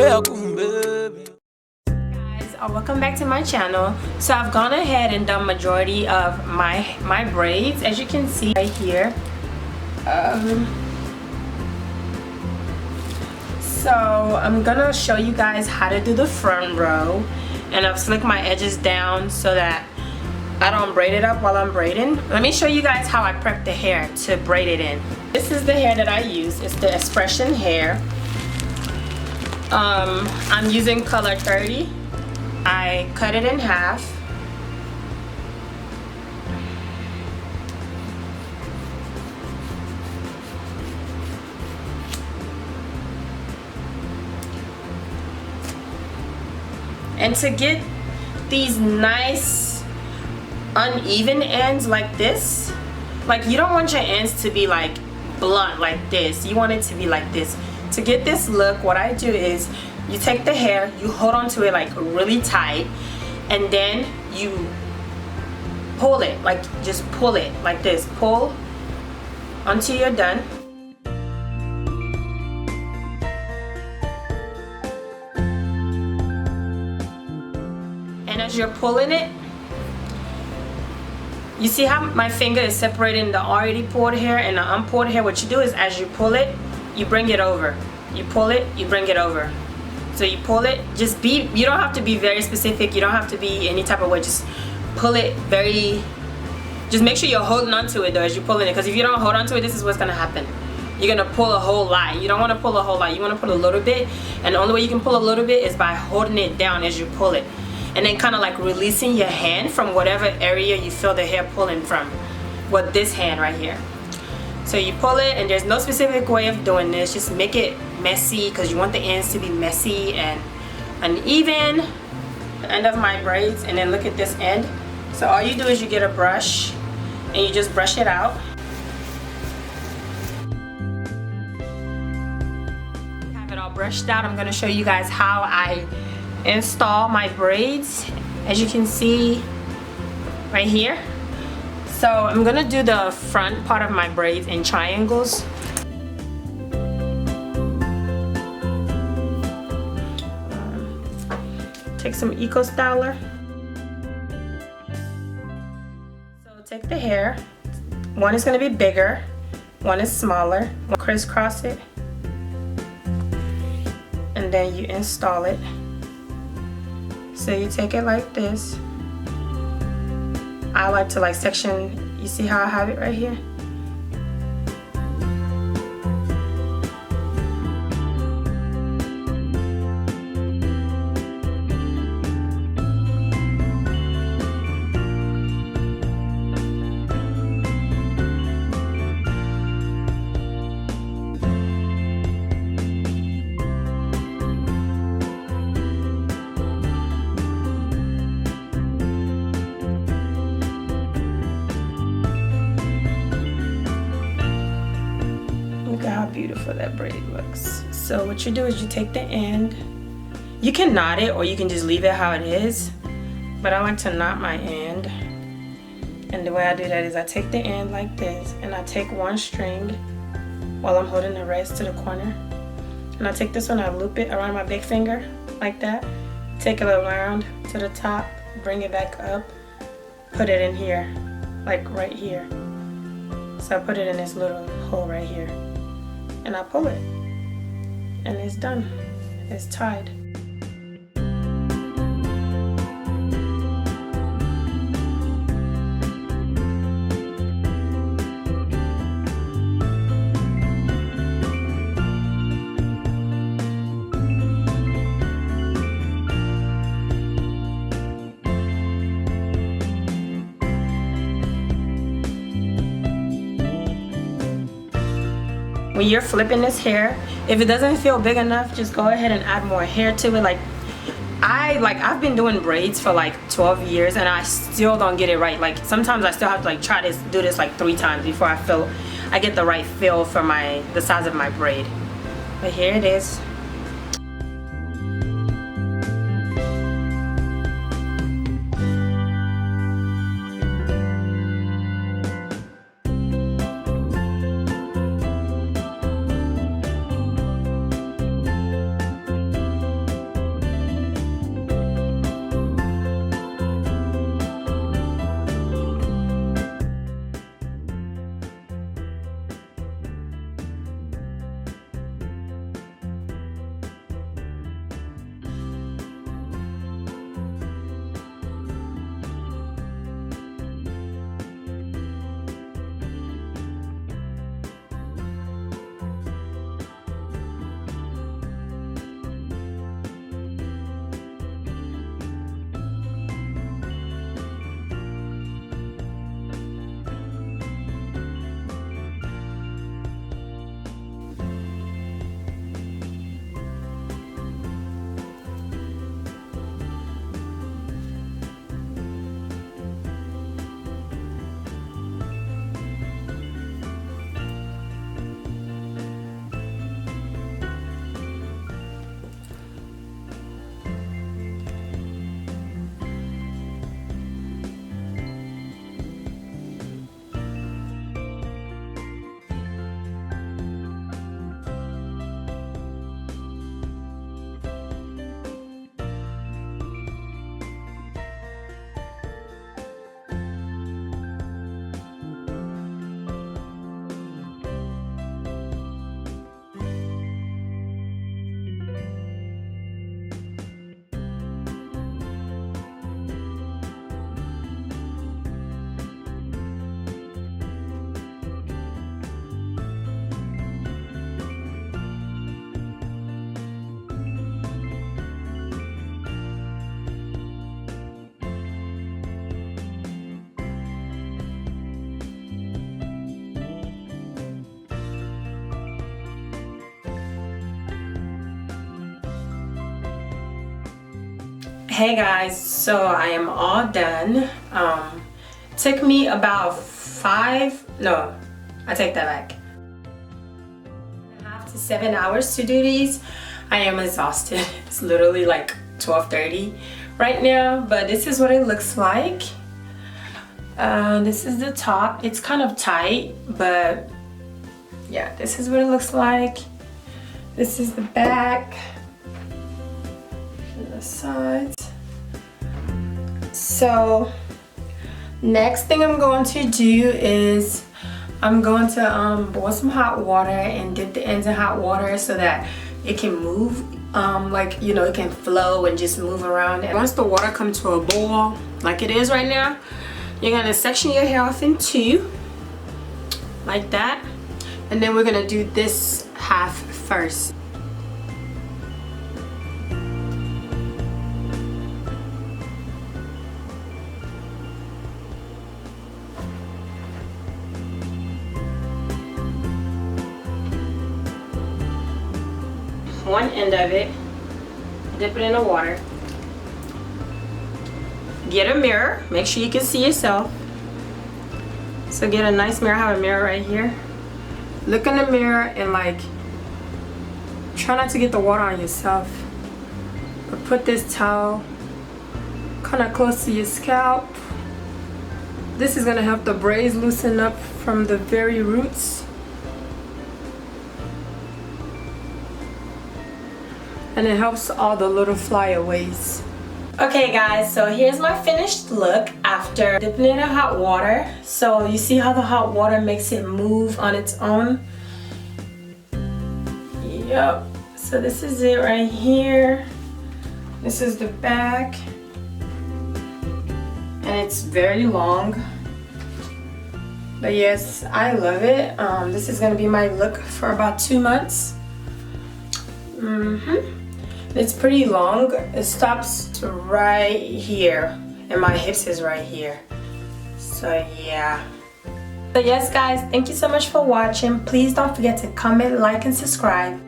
Welcome back to my channel. So I've gone ahead and done majority of my braids, as you can see right here. So I'm gonna show you guys how to do the front row, and I've slicked my edges down so that I don't braid it up while I'm braiding. Let me show you guys how I prep the hair to braid it in. This is the hair that I use. It's the Expression hair. I'm using color 30. I cut it in half. And to get these nice uneven ends like this, like you don't want your ends to be like blunt like this. You want it to be like this. To get this look, what I do is you take the hair, you hold on to it like really tight, and then you pull it, like just pull it like this. Pull until you're done. And as you're pulling it, you see how my finger is separating the already pulled hair and the unpulled hair? What you do is as you pull it, you bring it over. You pull it, you bring it over. So you pull it, you don't have to be very specific, you don't have to be any type of way, just pull it just make sure you're holding on to it though as you're pulling it, because if you don't hold on to it, this is what's gonna happen. You're gonna pull a whole lot. You don't wanna pull a whole lot, you wanna pull a little bit, and the only way you can pull a little bit is by holding it down as you pull it. And then kind of like releasing your hand from whatever area you feel the hair pulling from. With this hand right here. So you pull it, and there's no specific way of doing this. Just make it messy because you want the ends to be messy and uneven. The end of my braids, and then look at this end. So all you do is you get a brush and you just brush it out. Have it all brushed out. I'm going to show you guys how I install my braids, as you can see right here. So I'm gonna do the front part of my braids in triangles. Take some Eco Styler. So take the hair. One is gonna be bigger, one is smaller. Crisscross it, and then you install it. So you take it like this. I like to like section, you see how I have it right here? Look at how beautiful that braid looks. So what you do is you take the end. You can knot it or you can just leave it how it is. But I like to knot my end. And the way I do that is I take the end like this, and I take one string while I'm holding the rest to the corner. And I take this one, I loop it around my big finger like that. Take it around to the top, bring it back up, put it in here, like right here. So I put it in this little hole right here. And I pull it, and it's done. It's tied. When you're flipping this hair, if it doesn't feel big enough, just go ahead and add more hair to it. I've been doing braids for like 12 years and I still don't get it right. Like sometimes I still have to like try to do this like 3 times before I get the right feel for the size of my braid. But here it is. Hey guys, so I am all done. Took me about I take that back. 5 to 7 hours to do these. I am exhausted. It's literally like 12:30 right now, but this is what it looks like. This is the top. It's kind of tight, but yeah, this is what it looks like. This is the back and the sides. So next thing I'm going to do is I'm going to boil some hot water and dip the ends in hot water so that it can move, like, you know, it can flow and just move around. And once the water comes to a boil, like it is right now, you're gonna section your hair off in two, like that. And then we're gonna do this half first. One end of it, dip it in the water. Get a mirror, make sure you can see yourself. So get a nice mirror. I have a mirror right here. Look in the mirror and like try not to get the water on yourself. But put this towel kind of close to your scalp. This is gonna help the braids loosen up from the very roots. And it helps all the little flyaways. Okay guys, so here's my finished look after dipping it in hot water. So you see how the hot water makes it move on its own? Yep. So this is it right here. This is the back. And it's very long. But yes, I love it. This is gonna be my look for about 2 months. It's pretty long. It stops right here and my hips is right here. So yeah. So yes guys, thank you so much for watching. Please don't forget to comment, like, and subscribe.